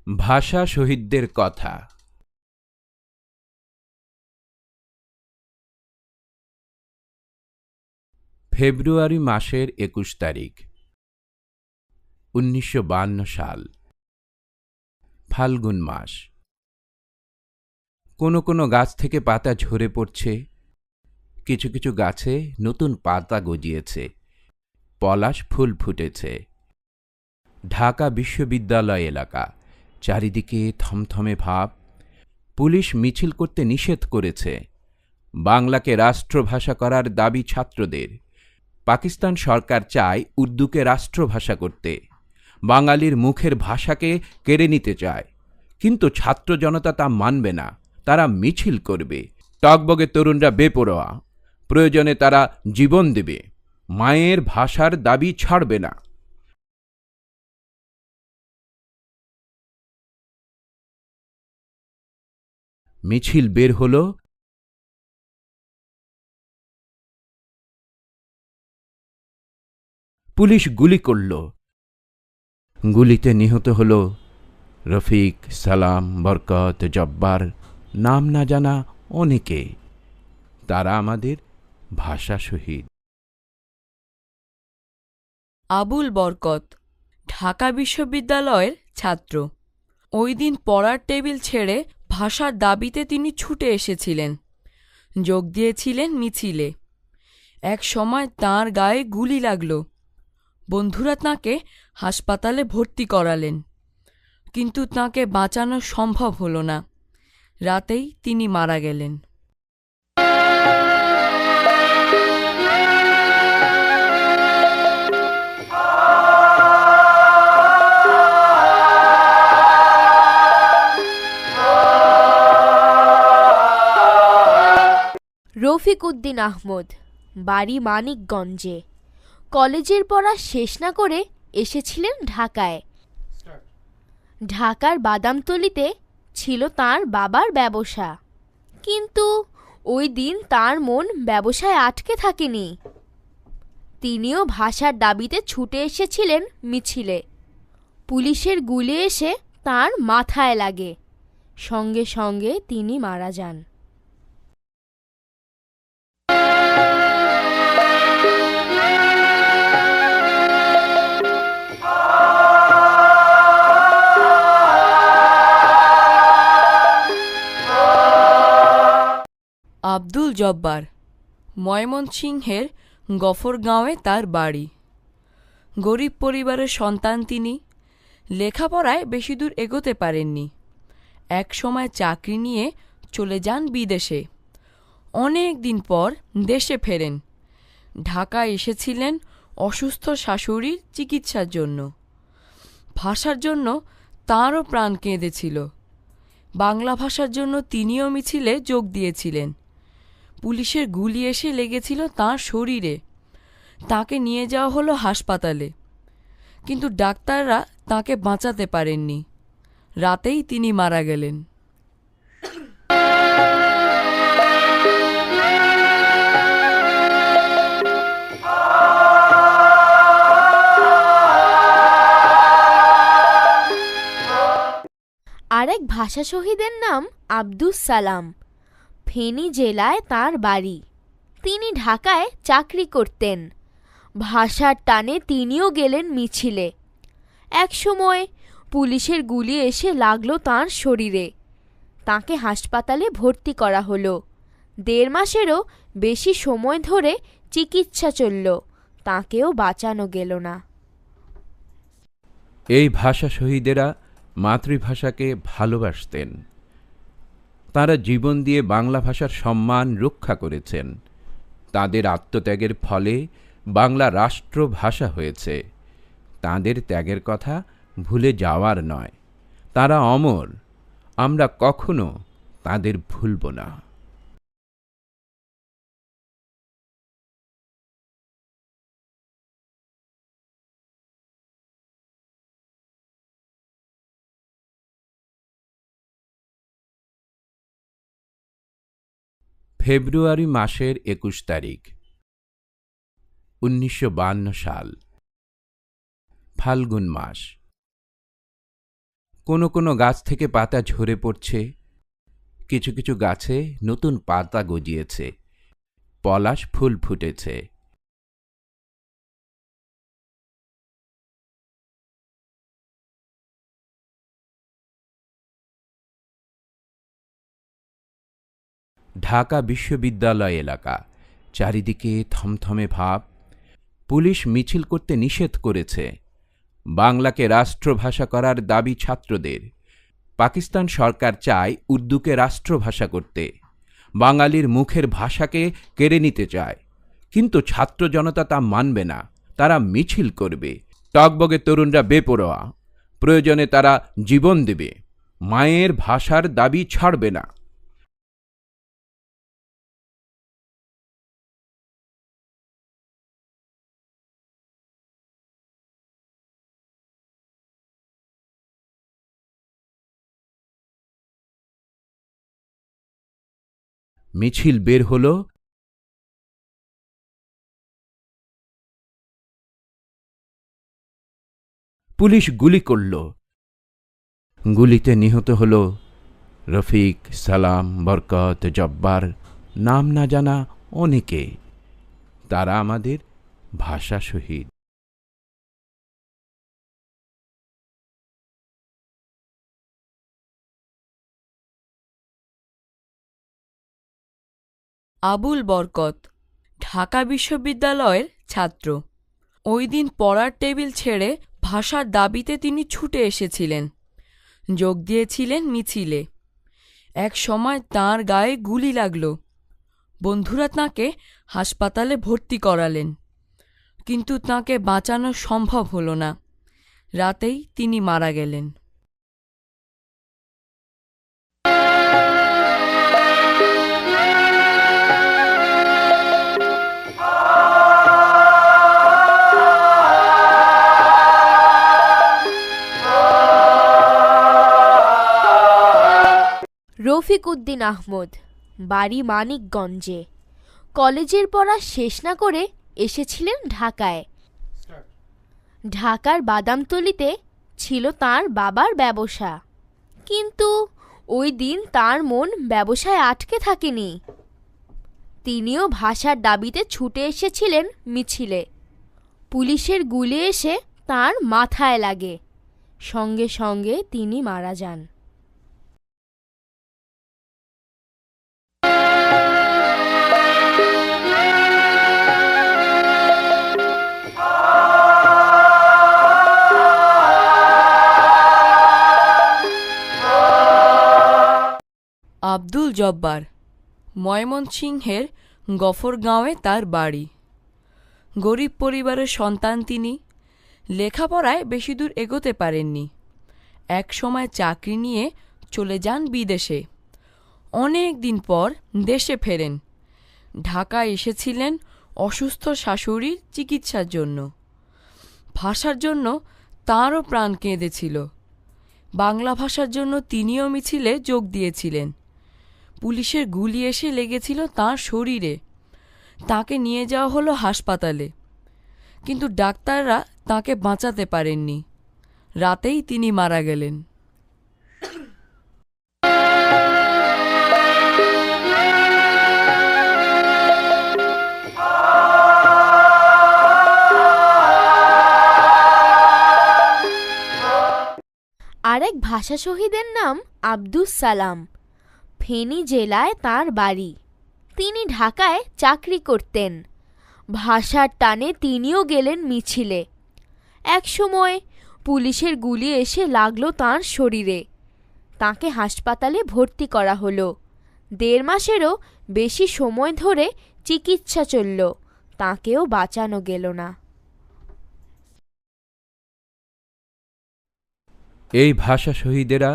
ভাষা শহীদদের কথা। ফেব্রুয়ারি মাসের ২১ তারিখ ১৯৫২ সাল, ফাল্গুন মাস। কোনো কোনো গাছ থেকে পাতা ঝরে পড়ছে, কিছু কিছু গাছে নতুন পাতা গজিয়েছে, পলাশ ফুল ফুটেছে। ঢাকা বিশ্ববিদ্যালয় এলাকা, চারিদিকে থমথমে ভাব। পুলিশ মিছিল করতে নিষেধ করেছে। বাংলাকে রাষ্ট্রভাষা করার দাবি ছাত্রদের। পাকিস্তান সরকার চায় উর্দুকে রাষ্ট্রভাষা করতে, বাঙালির মুখের ভাষাকে কেড়ে নিতে চায়। কিন্তু ছাত্র জনতা তা মানবে না, তারা মিছিল করবে। টগবগে তরুণরা বেপরোয়া, প্রয়োজনে তারা জীবন দেবে, মায়ের ভাষার দাবি ছাড়বে না। মিছিল বের হলো, পুলিশ গুলি করল। গুলিতে নিহত হল রফিক, সালাম, বরকত, জব্বার, নাম না জানা অনেকে। তারা আমাদের ভাষা শহীদ। আবুল বরকত ঢাকা বিশ্ববিদ্যালয়ের ছাত্র। ওই দিন পড়ার টেবিল ছেড়ে ভাষার দাবিতে তিনি ছুটে এসেছিলেন, যোগ দিয়েছিলেন মিছিলে। এক সময় তাঁর গায়ে গুলি লাগল। বন্ধুরা তাঁকে হাসপাতালে ভর্তি করালেন, কিন্তু তাঁকে বাঁচানো সম্ভব হল না। রাতেই তিনি মারা গেলেন। রফিক উদ্দিন আহমদ, বাড়ি মানিকগঞ্জে। কলেজের পড়া শেষ না করে এসেছিলেন ঢাকায়। ঢাকার বাদামতলীতে ছিল তার বাবার ব্যবসা, কিন্তু ওই দিন তার মন ব্যবসায় আটকে থাকেনি। তিনিও ভাষার দাবিতে ছুটে এসেছিলেন মিছিলে। পুলিশের গুলি এসে তার মাথায় লাগে, সঙ্গে সঙ্গে তিনি মারা যান। আব্দুল জব্বার ময়মনসিংহের গফরগাঁওয়ে তার বাড়ি। গরিব পরিবারের সন্তান তিনি। লেখাপড়ায় বেশি দূর এগোতে পারেননি। এক সময় চাকরি নিয়ে চলে যান বিদেশে। অনেক দিন পর দেশে ফেরেন। ঢাকায় এসেছিলেন অসুস্থ শাশুড়ির চিকিৎসার জন্য। ভাষার জন্য তাঁরও প্রাণ কেঁদেছিল। বাংলা ভাষার জন্য তিনিও মিছিলে যোগ দিয়েছিলেন। পুলিশের গুলি এসে লেগেছিল তাঁর শরীরে। তাকে নিয়ে যাওয়া হলো হাসপাতালে, কিন্তু ডাক্তাররা তাকে বাঁচাতে পারেননি। রাতেই তিনি মারা গেলেন। আরেক ভাষা শহীদের নাম আব্দুস সালাম। ফেনী জেলায় তার বাড়ি। তিনি ঢাকায় চাকরি করতেন। ভাষার টানে তিনিও গেলেন মিছিলে। একসময় পুলিশের গুলি এসে লাগলো তাঁর শরীরে। তাঁকে হাসপাতালে ভর্তি করা হলো। ১.৫ মাসেরও বেশি সময় ধরে চিকিৎসা চলল, তাঁকেও বাঁচানো গেল না। এই ভাষা শহীদেরা মাতৃভাষাকে ভালোবাসতেন। তাঁরা জীবন দিয়ে বাংলা ভাষার সম্মান রক্ষা করেছেন। তাঁদের আত্মত্যাগের ফলে বাংলা রাষ্ট্রভাষা হয়েছে। তাঁদের ত্যাগের কথা ভুলে যাওয়ার নয়। তাঁরা অমর, আমরা কখনো তাঁদের ভুলব না। ফেব্রুয়ারি মাসের ২১ তারিখ ১৯৫২ সাল, ফাল্গুন মাস। কোনো কোনো গাছ থেকে পাতা ঝরে পড়ছে, কিছু কিছু গাছে নতুন পাতা গজিয়েছে, পলাশ ফুল ফুটেছে। ঢাকা বিশ্ববিদ্যালয় এলাকা, চারিদিকে থমথমে ভাব। পুলিশ মিছিল করতে নিষেধ করেছে। বাংলাকে রাষ্ট্রভাষা করার দাবি ছাত্রদের। পাকিস্তান সরকার চায় উর্দুকে রাষ্ট্রভাষা করতে, বাঙালির মুখের ভাষাকে কেড়ে নিতে চায়। কিন্তু ছাত্র জনতা তা মানবে না, তারা মিছিল করবে। টগবগে তরুণরা বেপরোয়া, প্রয়োজনে তারা জীবন দেবে, মায়ের ভাষার দাবি ছাড়বে না। মিছিল বের হলো, পুলিশ গুলি করল। গুলিতে নিহত হল রফিক, সালাম, বরকত, জব্বার, নাম না জানা অনেকে। তারা আমাদের ভাষা শহীদ। আবুল বরকত ঢাকা বিশ্ববিদ্যালয়ের ছাত্র। ওই দিন পড়ার টেবিল ছেড়ে ভাষার দাবিতে তিনি ছুটে এসেছিলেন, যোগ দিয়েছিলেন মিছিলে। এক সময় তাঁর গায়ে গুলি লাগল। বন্ধুরা তাঁকে হাসপাতালে ভর্তি করালেন, কিন্তু তাঁকে বাঁচানো সম্ভব হল না। রাতেই তিনি মারা গেলেন। রফিক উদ্দিন আহমদ, বাড়ি মানিকগঞ্জে। কলেজের পড়া শেষ না করে এসেছিলেন ঢাকায়। ঢাকার বাদামতলিতে ছিল তার বাবার ব্যবসা, কিন্তু ওই দিন তার মন ব্যবসায় আটকে থাকেনি। তিনিও ভাষার দাবিতে ছুটে এসেছিলেন মিছিলে। পুলিশের গুলি এসে তার মাথায় লাগে, সঙ্গে সঙ্গে তিনি মারা যান। আব্দুল জব্বার ময়মনসিংহের গফরগাঁওয়ে তার বাড়ি। গরিব পরিবারের সন্তান তিনি। লেখাপড়ায় বেশি দূর এগোতে পারেননি। এক সময় চাকরি নিয়ে চলে যান বিদেশে। অনেক দিন পর দেশে ফেরেন। ঢাকায় এসেছিলেন অসুস্থ শাশুড়ির চিকিৎসার জন্য। ভাষার জন্য তাঁরও প্রাণ কেঁদেছিল। বাংলা ভাষার জন্য তিনিও মিছিলে যোগ দিয়েছিলেন। পুলিশের গুলি এসে লেগেছিল তাঁর শরীরে। তাকে নিয়ে যাওয়া হলো হাসপাতালে, কিন্তু ডাক্তাররা তাকে বাঁচাতে পারেননি। রাতেই তিনি মারা গেলেন। আরেক ভাষা শহীদের নাম আব্দুস সালাম। ফেনী জেলায় তার বাড়ি। তিনি ঢাকায় চাকরি করতেন। ভাষার টানে তিনিও গেলেন মিছিলে। একসময় পুলিশের গুলি এসে লাগলো তাঁর শরীরে। তাকে হাসপাতালে ভর্তি করা হলো। 1.5 মাসেরও বেশি সময় ধরে চিকিৎসা চলল, তাঁকেও বাঁচানো গেল না। এই ভাষা শহীদেরা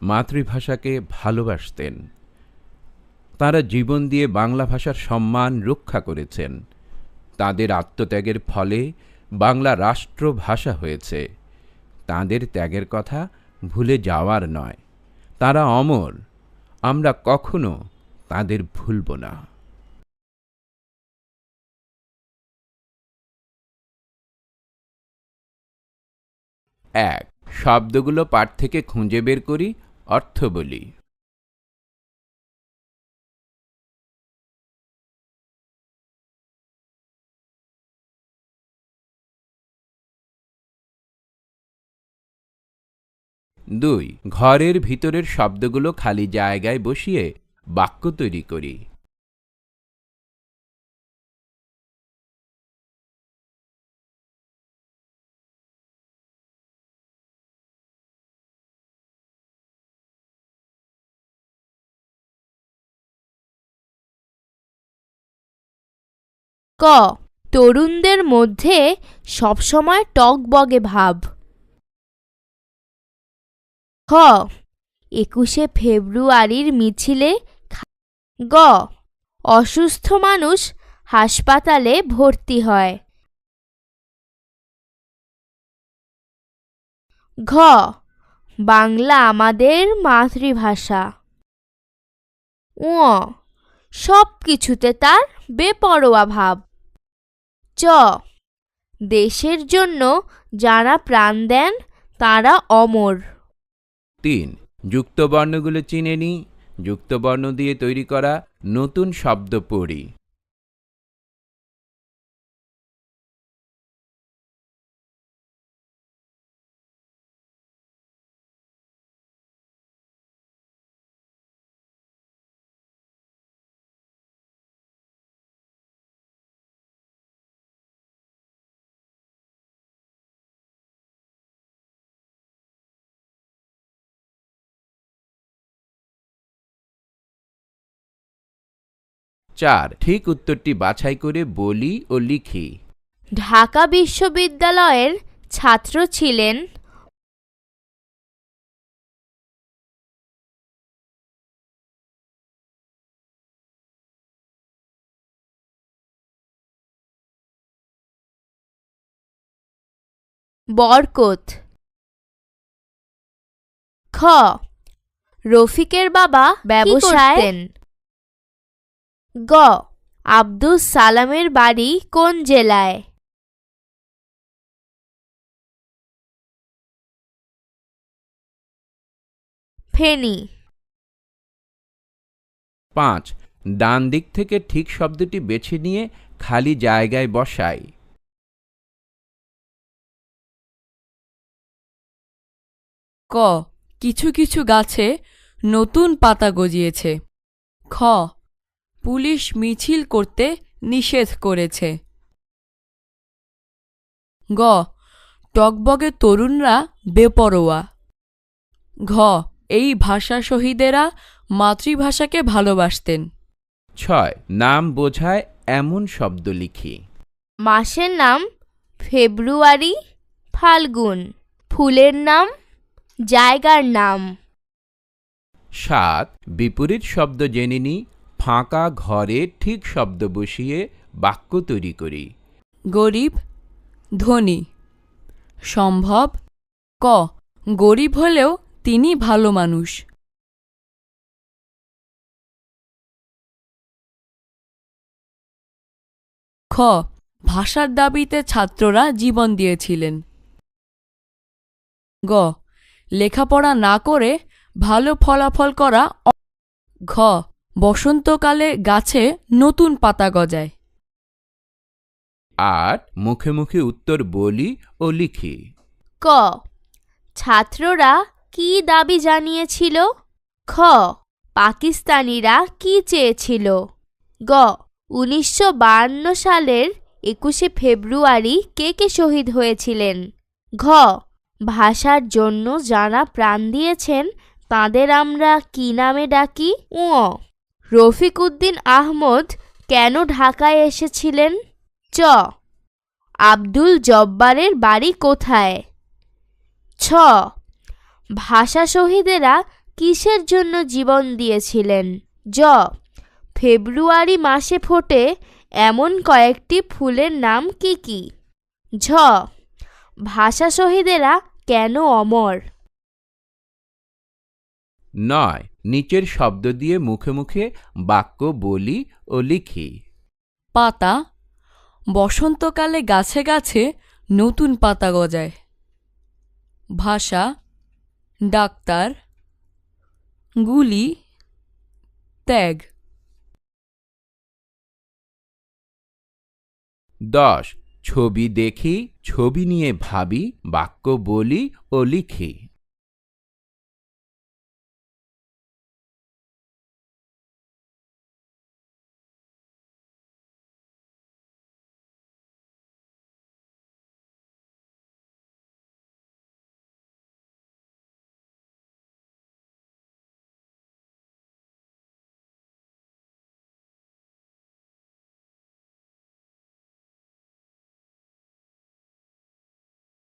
মাতৃভাষাকে ভালোবাসতেন। তাঁরা জীবন দিয়ে বাংলা ভাষার সম্মান রক্ষা করেছেন। তাঁদের আত্মত্যাগের ফলে বাংলা রাষ্ট্রভাষা হয়েছে। তাঁদের ত্যাগের কথা ভুলে যাওয়ার নয়। তাঁরা অমর। আমরা কখনো তাঁদের ভুলব না। 1 শব্দগুলো পাঠ থেকে খুঁজে বের করি, অর্থ বলি। দুই, ঘরের ভিতরের শব্দগুলো খালি জায়গায় বসিয়ে বাক্য তৈরি করি। ক, তরুণদের মধ্যে সবসময় টগবগে ভাব। খ, 21শে ফেব্রুয়ারির মিছিলে। গ, অসুস্থ মানুষ হাসপাতালে ভর্তি হয়। ঘ, বাংলা আমাদের মাতৃভাষা। ঙ, সব কিছুতে তার বেপরোয়া ভাব। চ, দেশের জন্য যারা প্রাণ দেন তারা অমর। 3, যুক্তবর্ণগুলো চিনে নিই। যুক্তবর্ণ দিয়ে তৈরি করা নতুন শব্দ পড়ি। চার, ঠিক উত্তরটি বাছাই করে বলি ও লিখি। ঢাকা বিশ্ববিদ্যালয়ের ছাত্র ছিলেন বরকত। খ, রফিকের বাবা ব্যবসায় করতেন। গ, আব্দুস সালামের বাড়ি কোন জেলায়? ফেনী। 5, ডান দিক থেকে ঠিক শব্দটি বেছে নিয়ে খালি জায়গায় বসাই। ক, কিছু কিছু গাছে নতুন পাতা গজিয়েছে। খ, পুলিশ মিছিল করতে নিষেধ করেছে। গ, টগবগে তরুণরা বেপরোয়া। ঘ, এই ভাষা শহীদেরা মাতৃভাষাকে ভালোবাসতেন। 6, নাম বোঝায় এমন শব্দ লিখি। মাসের নাম ফেব্রুয়ারি, ফাল্গুন। ফুলের নাম, জায়গার নাম। 7, বিপরীত শব্দ জেনে নিই। ফাঁকা ঘরে ঠিক শব্দ বসিয়ে বাক্য তৈরি করি। গরিব, ধনী। সম্ভব। ক, গরিব হলেও তিনি ভালো মানুষ। খ, ভাষার দাবিতে ছাত্ররা জীবন দিয়েছিলেন। গ, লেখাপড়া না করে ভালো ফলাফল করা। ঘ, বসন্তকালে গাছে নতুন পাতা গজায়। 8, মুখে মুখে উত্তর বলি ও লিখি। ক, ছাত্ররা কি দাবি জানিয়েছিল? খ, পাকিস্তানিরা কি চেয়েছিল? গ, 1952 সালের 21শে ফেব্রুয়ারি কে কে শহীদ হয়েছিলেন? ঘ, ভাষার জন্য যারা প্রাণ দিয়েছেন তাদের আমরা কি নামে ডাকি? ঙ, রফিক উদ্দিন আহমদ কেন ঢাকায় এসেছিলেন? চ, আব্দুল জব্বারের বাড়ি কোথায়? ছ, ভাষা শহীদেরা কিসের জন্য জীবন দিয়েছিলেন? জ, ফেব্রুয়ারি মাসে ফোটে এমন কয়েকটি ফুলের নাম কি কি? ঝ, ভাষা শহীদেরা কেন অমর? 9, নিচের শব্দ দিয়ে মুখে মুখে বাক্য বলি ও লিখি। পাতা, বসন্তকালে গাছে গাছে নতুন পাতা গজায়। ভাষা, ডাক্তার, গুলি, ত্যাগ। 10 ছবি দেখি, ছবি নিয়ে ভাবি, বাক্য বলি ও লিখি।